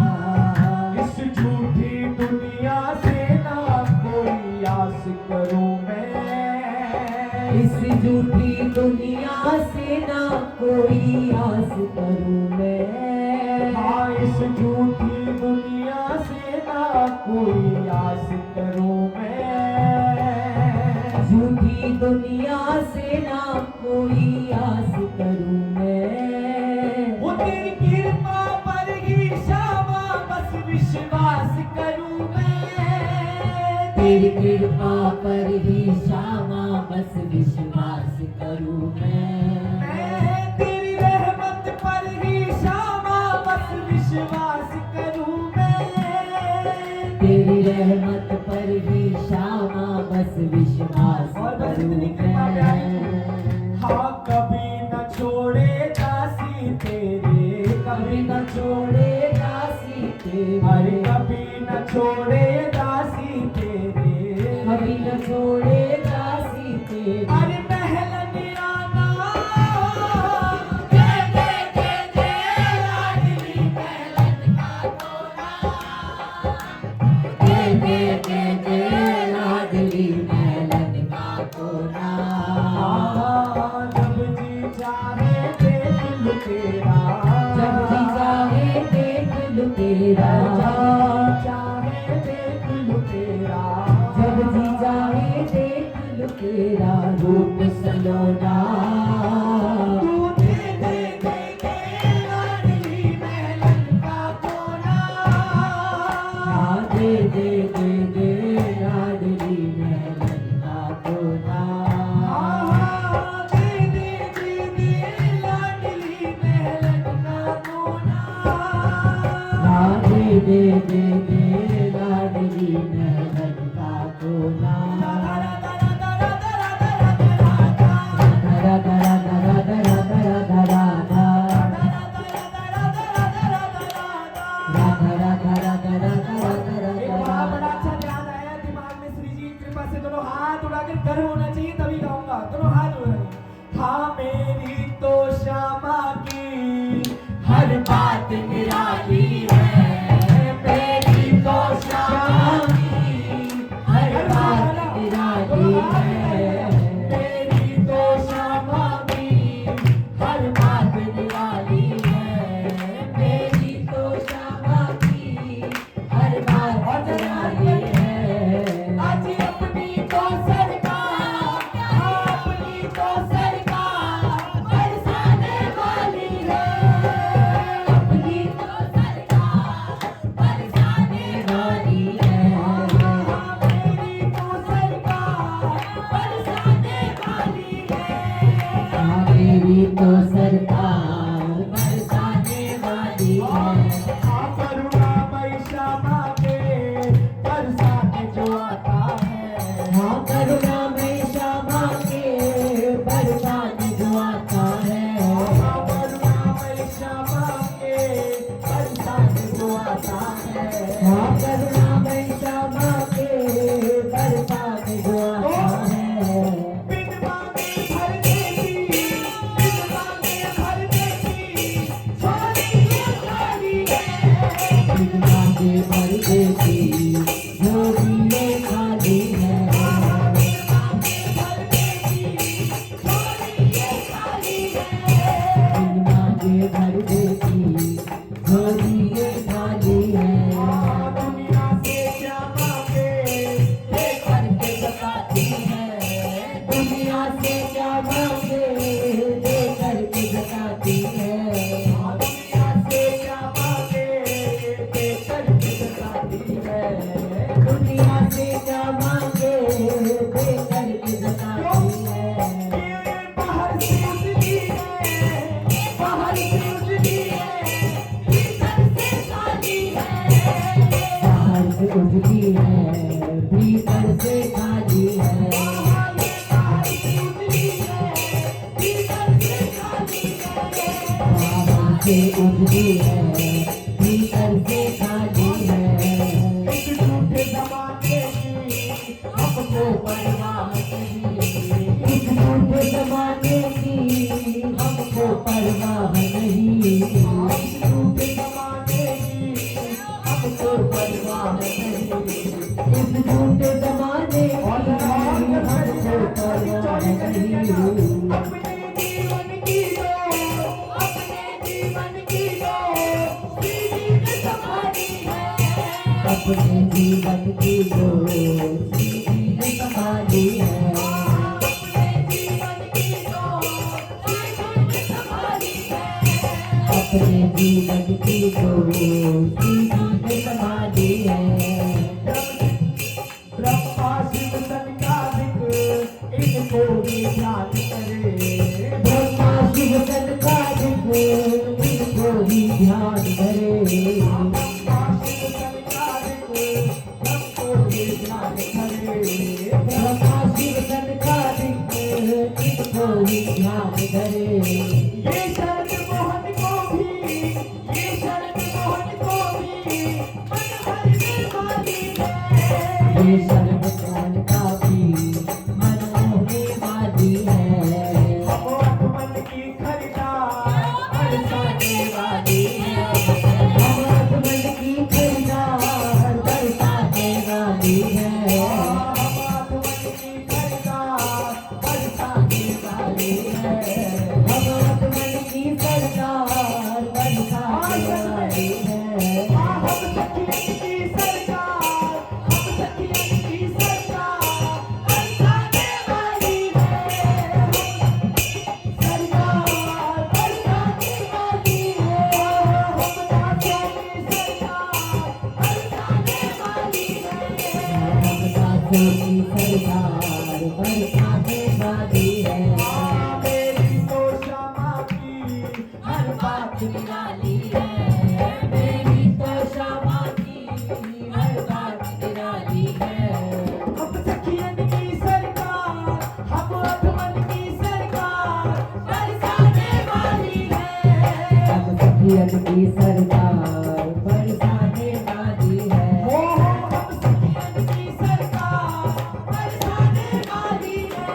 इस झूठी दुनिया से ना कोई आस करूं मैं, इस झूठी दुनिया से ना कोई आस करूं मैं। हाँ इस झूठी दुनिया से ना कोई आस करूं मैं। झूठी दुनिया से ना कोई आस करूं मैं। वो तेरी कृपा पर ही शामा बस विश्वास करूं मैं। तेरी कृपा पर ही श्यामा बस विश्वास करूं मैं। तेरी रहमत पर ही शामा बस विश्वास करूं मैं। तेरी रहमत पर ही श्यामा बस विश्वास और बस करूं इतनी कृपा प्यारी मैं। हाँ कभी न छोड़े दासी तेरे, कभी न छोड़े दासी तेरे, अरे कभी न छोड़े दासी तेरे, कभी न छोड़े दासी तेरे। अरे महलन आना दे दे दे दे लाडली महलन का तोरा, दे दे दे दे लाडली महलन का कोना। जब जी चाहे देख लूं तेरा, जब जी चाहे देख लूं तेरा, चाहे देख लूं तेरा, जब जी चाहे देख लूं तेरा रूप सलोना। तू दे दे दे दे लाडली महलन का कोना, हाँ दे दे दे दे लाडली महलन का कोना। दे दे दे दे लाडली महलन का कोना। हाँ दे दे दे दे लाडली महलन का कोना। धरा धरा धरा धरा धरा धरा धरा धरा धरा धरा धरा धरा एक बड़ा बड़ा अच्छा ध्यान आया दिमाग में, श्री जी की कृपा से दोनों हाथ उड़ाकर गर्व होना चाहिए तभी गाऊंगा। दोनों हाथ उड़ाइए। हाँ मेरी तो श्यामा की हर बात निराली है, मेरी तो श्यामा की हर बात निराली है। मेरी तो श्यामा की हर बात निराली है। मेरी तो श्यामा की हर बात निराली है। आज अपनी तो सरकार, अपनी तो सरकार बरसाने वाली है, अपनी तो सरकार बरसाने वाली है। मेरी तो सरकार बरसाने वाली है। हाँ मेरी तो सरकार बरसाने वाली है। करुणामयी श्यामा के बरसाने जो आता है, हाँ करुणामय श्यामा के बरसाने जो आता है। करुणामयी श्यामा के बरसाने जो आता है। हाँ करुणामय श्यामा के बरसाने जो आता है। बिन मांगे भर देती, बिन मांगे भर देती से उजली है, भीतर से खाली है। इस झूठे जमाने की हमको परवाह नहीं, इस झूठे जमाने की हमको परवाह नहीं। इस झूठे जमाने की हमको परवाह नहीं। इस झूठे जमाने की हमको परवाह नहीं। अपने जीवन की दौड़, अपने जीवन की दौड़ सीधी ने संभाली है। अपने जीवन की डोर सीधी ने संभाली है। अपने जीवन की दौड़ सीधी ने संभाली है। अपने जीवन की डोर सीधी ने संभाली है। ब्रह्मा शिव सनकादिक इनको भी ध्यान करे। ब्रह्मा शिव सनकादिक इनको ही ध्यान करे। ब्रह्मा शिव सनकादिक हमको भी ध्यान करे। ब्रह्मा शिव सनकादिक इनको ही ध्यान करे। ये शरद मोहन को भी, ये शरद मोहन को भी मन भरने वाली है। ये शर्म कौन का भी मन होने वाली है। हम मन की खरीदार बरसाने वाली है। हम मन की खरीदार बरसाने वाली है। हम मन की खरीदार बरसाने वाली है। हम मन की सरकार बरसाने वाली है। हम सखियन की सरकार, हम सखियन की सरकार बरसाने वाली है। सरकार बरसाने वाली है। हम दासों की सरकार बरसाने वाली है। हम दासों की सरकार बरसाने वाली है। मेरी तो श्यामा की हर बात निराली है। मेरी तो श्यामा की हर बात निराली है। हम सखियन की सरकार, हम अधमन की सरकार बरसाने वाली है। हम सखियन की सरकार बरसाने वाली है। हम सखियन की सरकार बरसाने वाली है।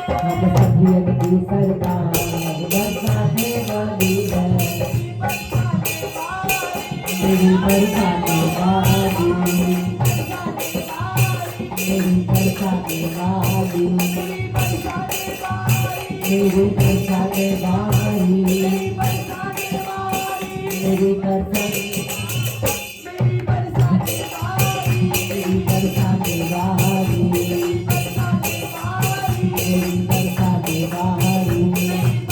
हम सखियन की सरकार बरसाने वाली है। मेरी बरसाने वाली, मेरी बरसाने वाली, मेरी बरसाने वाली, मेरी बरसाने मेरी बरसाने वाली, मेरी बरसाने वाली, मेरी बरसाने वाली, मेरी बरसाने वाली, मेरी बरसाने वाली, मेरी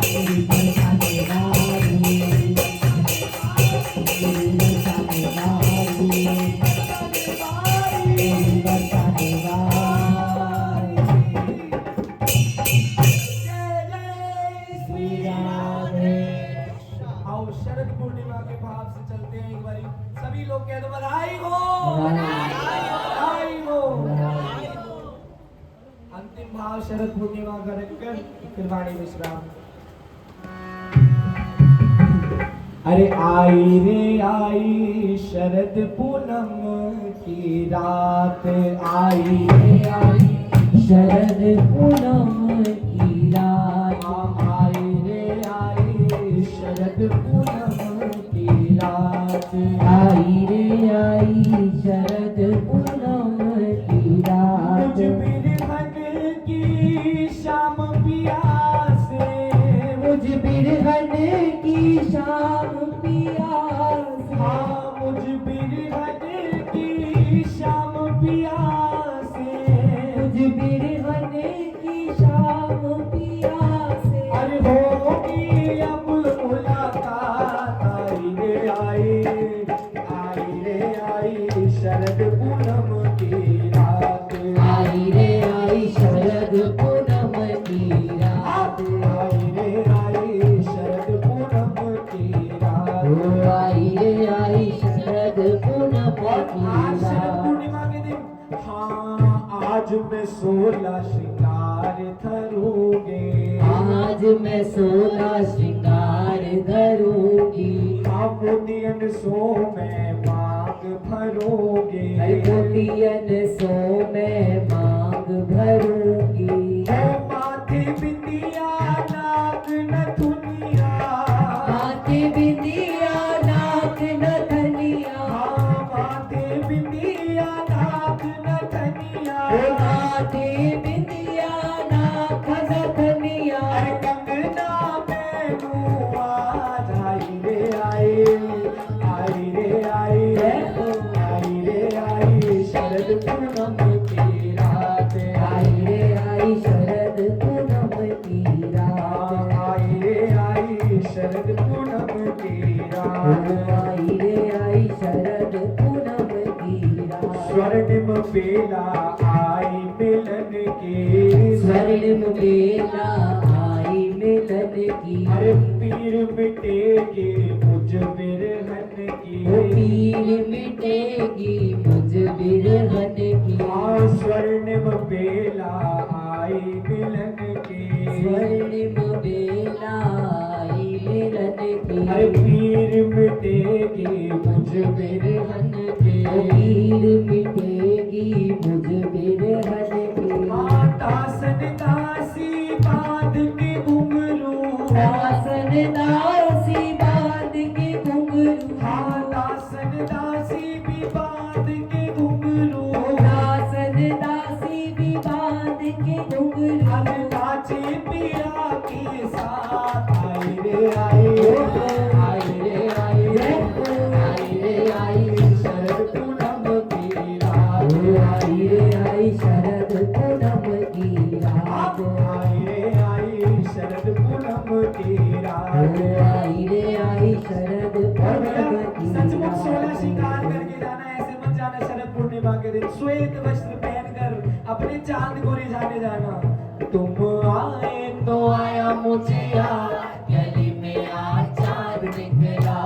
मेरी बरसाने वाली, मेरी बरसाने वाली, मेरी बरसाने वाली। आओ शरद पूर्णिमा के भाव से चलते हैं एक बारी। सभी लोग कह दो बधाई हो, बधाई हो। अंतिम भाव शरद पूर्णिमा का रखकर फिर वाणी विश्राम। अरे आई रे आई शरद पूनम की रात, आई रे आई शरद पूनम की रात, आई रे आई शरद पूनम की रात, आई रे आई शरद पूनम की रात। मुझ बिरहन की शाम पिया से, मुझ बिरहन की शाम पिया से, हाँ मुझ बिरहन की शाम पिया से, मुझ बिरहन की शाम पिया से। अरे होगी अब मुलाकात, आई रे आई रे आई शरद पूनम की रात, आई आज शरद पूर्णिमा के दिन हाँ आज मैं 16 श्रृंगार धरूंगे आज मैं 16 श्रृंगार धरूंगी हाँ मोतियन सो मैं मांग भरूंगी मोतियन सो मैं मांग भरूंगी ओ माथे बिंदिया नाक नथुनिया माथे बिंदिया नाक नथनिया हाँ माथे बिंदिया नाक नथनिया माथे बिंदिया नाक नथनिया अरे कंगना मैनू आज आई रे आई शरद पूनम की रात आई रे आई शरद पूनम की रात आई शरद पूनम की रात आई रे आई शरद पूनम की रात स्वर्णिम बेला आई मिलन की स्वर्णिम बेला आई मिलन की अरे पीर मिटेगी मुझ बिरहन की वो पीर मिटेगी मुझ बिरहन की स्वर्णिम बेला आई मिलन की स्वर्णिम बेला आई मिलन की अरे पीर मिटेगी मुझ बिरहन की वो पीर मिटेगी मुझ बिरहन की दासन दासी बांध के घुंघरू दासन दासी बांध के घुंघरू दासन दासी भी बांध के घुंघरू दासन दासी भी बांध के घुंघरू नाचे पिया के साथ आई रे आई शरद पूनम की रात आई रे आई शरद पूनम की रात आई शरद पूनम की रात आई रे आई शरद और भैया पूनम की सचमुच 16 रात श्रृंगार करके जाना ऐसे मत जाना शरद पूर्णिमा के दिन श्वेत वस्त्र पहनकर अपने चांद को रिझाने जाना तुम आए तो आया मुझे याद गली में आज चांद निकला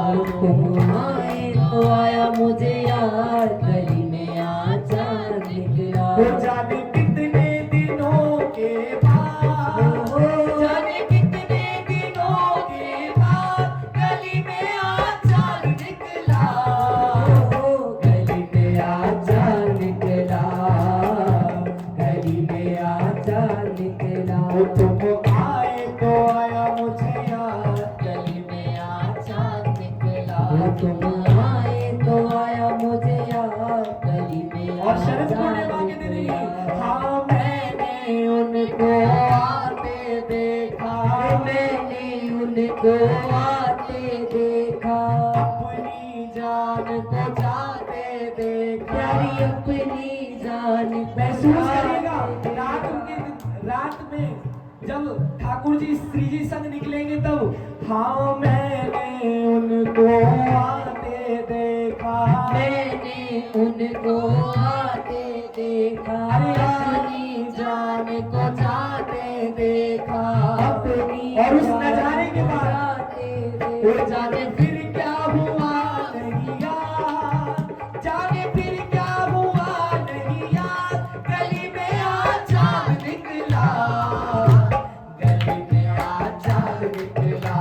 तुम आए तो आया मुझे याद गली में आज चांद निकला वो जाने कितने दिनों के बाद जाने कितने दिनों के बाद गली में आज चांद निकला गली में आज चांद निकला गली में आज चांद निकला वो तुम आए तो आया मुझे याद गली में आज चांद निकला तुम आए तो आया मुझे याद गली में और शरद पूर्णिमा के दिन ही हाँ मैंने उनको आते देखा मैंने उनको आते देखा अपनी जान को जाते देखा प्यारी अपनी जान महसूस करिएगा रात में जब ठाकुर जी श्री जी संग निकलेंगे तब हाँ मैंने उनको आते देखा मैंने उनको आते देखा अरे अपनी जान को जाते देखा अपनी और उस नजारे के बाद जाते वो जाने फिर क्या हुआ नहीं याद जाने फिर क्या हुआ नहीं याद गली में आज चांद निकला गली में आज चांद निकला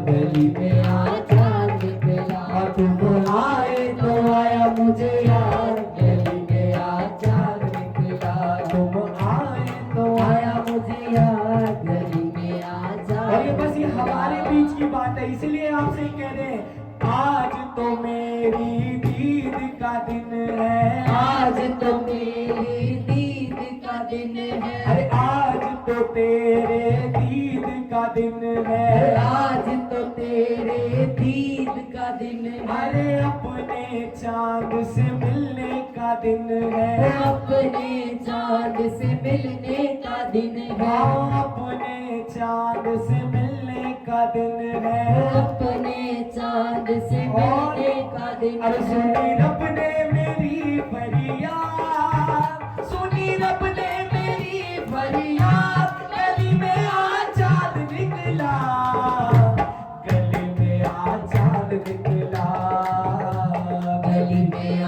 गली में आज चांद निकला तुम आए तो आया मुझे याद गली में आज चांद निकला तुम आए तो आया मुझे याद गली में आज और ये बस ये हमारे बीच की बात है इसलिए आपसे कह रहे हैं आज तो मेरी दीद का दिन है आज तो मेरी दीद का दिन है अरे आज तो तेरे दीद का दिन है आज तो तेरे दीद का दिन है अरे अपने चांद से मिलने का दिन है अपने चांद से मिलने का दिन है हाँ अपने चांद से मिलने का दिन है अपने चांद से मिलने का दिन अरे है सुनी रब ने मेरी फरियाद सुनी रब ने मेरी फरियाद गली में आज चांद निकला गली में आज चांद निकला गली में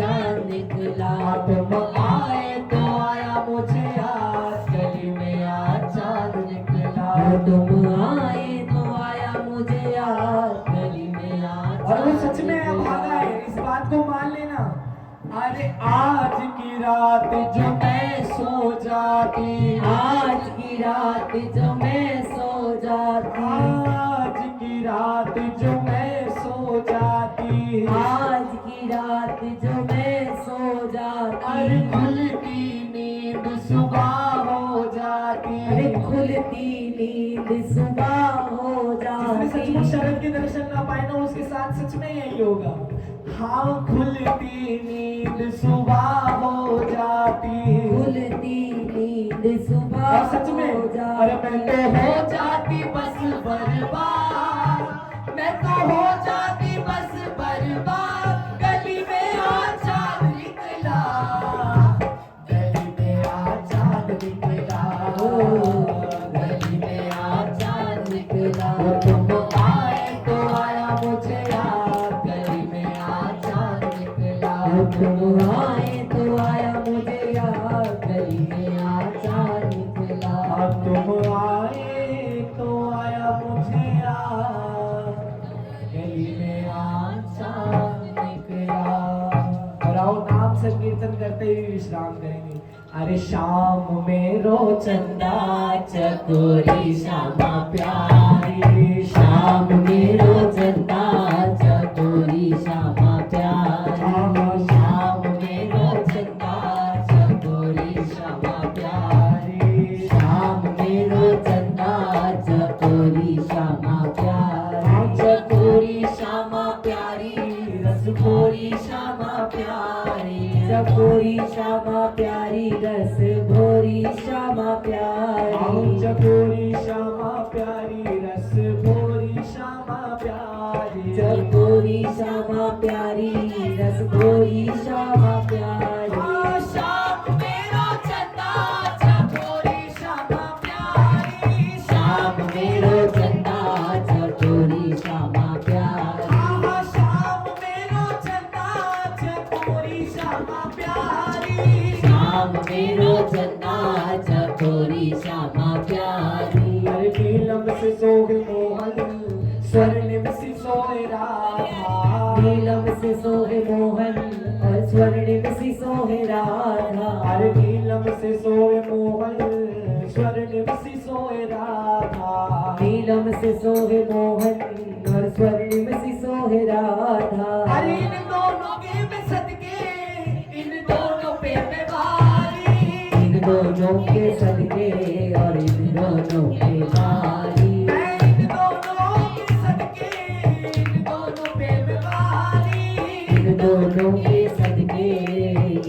चांद निकला। तुम आए तो आया मुझे याद, गली में आज चांद निकला। तुम आए तो आया मुझे याद, गली में आज। और वो सच में भागा है, इस बात को मान लेना। अरे आज की रात जो मैं सो जाती, आज की रात जो मैं सो जाती, आज की रात जो मैं सो जाती, आज की रात जो मैं सो जाती। अरे खुलती नींद सुबह हो जाती, अरे खुलती नींद सुबह हो जिसने जाती। सचमुच शरद के दर्शन ना पाए ना, उसके साथ सच में यही होगा। हाँ खुलती नींद सुबह हो जाती, खुलती नींद सुबह और सच में हो अरे जाती। मैं तो हो जाती बस बर्बाद, मैं तो हो जाती बस बर्बाद। गली में आज चांद निकला, गली में आज चांद निकला, गली में आज चांद निकला। तुम आए तो आया मुझे याद, गली में आज चांद निकला। तुम आए तो आया मुझे याद, गली में आज चांद निकला। तुम आए तो आया मुझे याद, गली में आज चांद निकला। और आओ नाम संकीर्तन करते हुए विश्राम करेंगे। अरे शाम में रो चंदा चकोरी श्यामा प्यारी, शाम में रोजंदा चकोरी श्यामा प्यारी। शाम में रो चंदा चकोरी श्यामा प्यारी, शाम में रोजंदा चकोरी श्यामा प्यारी। चकोरी श्यामा प्यारी, रसखोरी श्यामा प्यारी, चकोरी श्यामा प्यारी, रस भोरी श्यामा प्यारी। चकोरी श्यामा प्यारी, रस भोरी श्यामा प्यारी, चकोरी श्यामा प्यारी, रस भोरी श्यामा प्यारी। शाम मेरो चंदा चकोरी श्यामा प्यारी, शाम में रोजंदा चकोरी श्यामा प्यारी। शाम मेरो चंदा चकोरी श्यामा प्यारी, शाम में रोजंदा चकोरी श्यामा प्यारी। अरे नीलम से सोहे मोहन, स्वर्णिम सी सोहे राधा, नीलम से सोहे मोहन और स्वर्णिम सी सोहे राधा। अरे नीलम से सोहे मोहन, स्वर्णिम सी सोहे राधा, नीलम से सोहे मोहन और स्वर्णिम सी सोहे राधा। अरे इन दोनों के में सदके, इन दोनों पे मैं भारी, इन दोनों के सदके और इन दोनों के बारी। मैं इन दोनों के सदके, इन दोनों पे मैं भारी। इन दोनों के सदके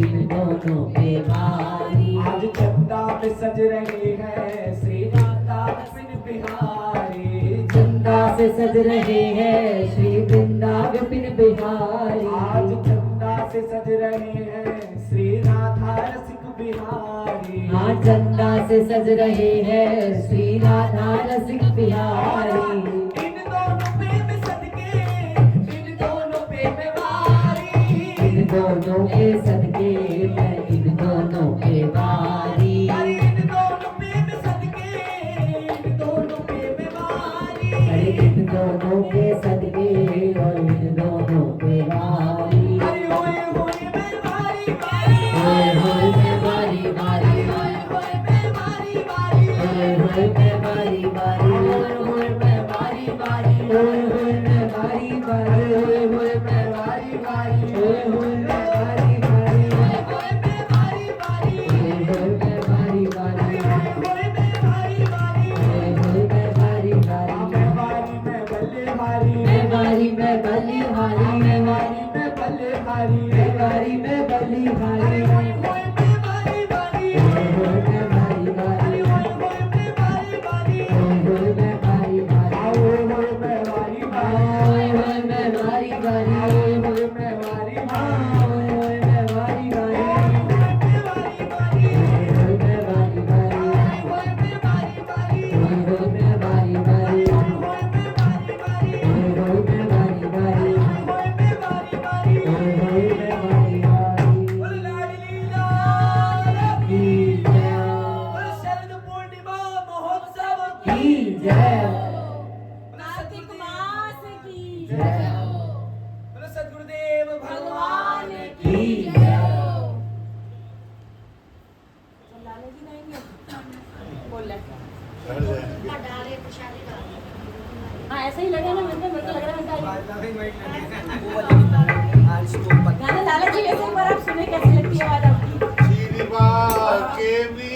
इन दोनों के बारी। आज चंदा में सज रहे हैं श्री माता बिन बिहारी, चंदा से सज रहे हैं श्री वृंदावन बिहारी। आज चंदा से सज रहे हैं श्री राधा रसिक बिहारी। आज चंदा से सज रहे हैं श्री राधा रसिक बिहारी। इन दोनों पे मैं सदके, इन दोनों पे मैं भारी, इन दोनों के सदके मैं इन दोनों के बारी। अरे इन दोनों पे मैं सदके, इन दोनों पे मैं भारी। अरे इन दोनों के सदके और इन दोनों के बारी। अरे होए होए मैं भारी भारी, होए होए मैं बारी बारी। होए होए मैं भारी भारी, होए होए मैं बारी बारी। होए होए मैं भारी भारी, होए होए मैं बारी बारी। होए होए मैं भारी भारी, होए होए मैं बारी बारी। होए होए मैं भारी भारी, होए होए मैं बारी बारी। होए होए मैं भारी भारी। होए होए मैं बारी बारी। मैं भारी मैं बल्ले भारी, मैं बारी मैं बली हारी। मैं भारी मैं बल्ले भारी, मैं बारी मैं बली हारी। होए होए मैं भारी भारी, होए होए मैं बारी बारी। होए होए मैं भारी भारी, होए होए मैं बारी बारी। होए होए मैं भारी भारी, होए होए मैं बारी बारी। होए होए मैं भारी भारी, होए होए मैं बारी बारी। होए होए मैं भारी भारी, होए होए मैं बारी बारी। होए होए मैं भारी भारी, होए होए मैं बारी बारी। होए होए मैं भारी भारी, होए होए मैं बारी बारी। होए होए मैं भारी भारी, होए होए मैं बारी बारी। सदगुरुदेव मास की जय। बोलो सदगुरुदेव भगवान भगवान की की जय हो। लाला जी नहीं है बोल रहे हाँ ऐसा ही लगा ना मेरे को लग रहा है गाना लाला जी वैसे एक बार आप सुने कैसी लगती है आवाज आपकी श्रीनिवास के भी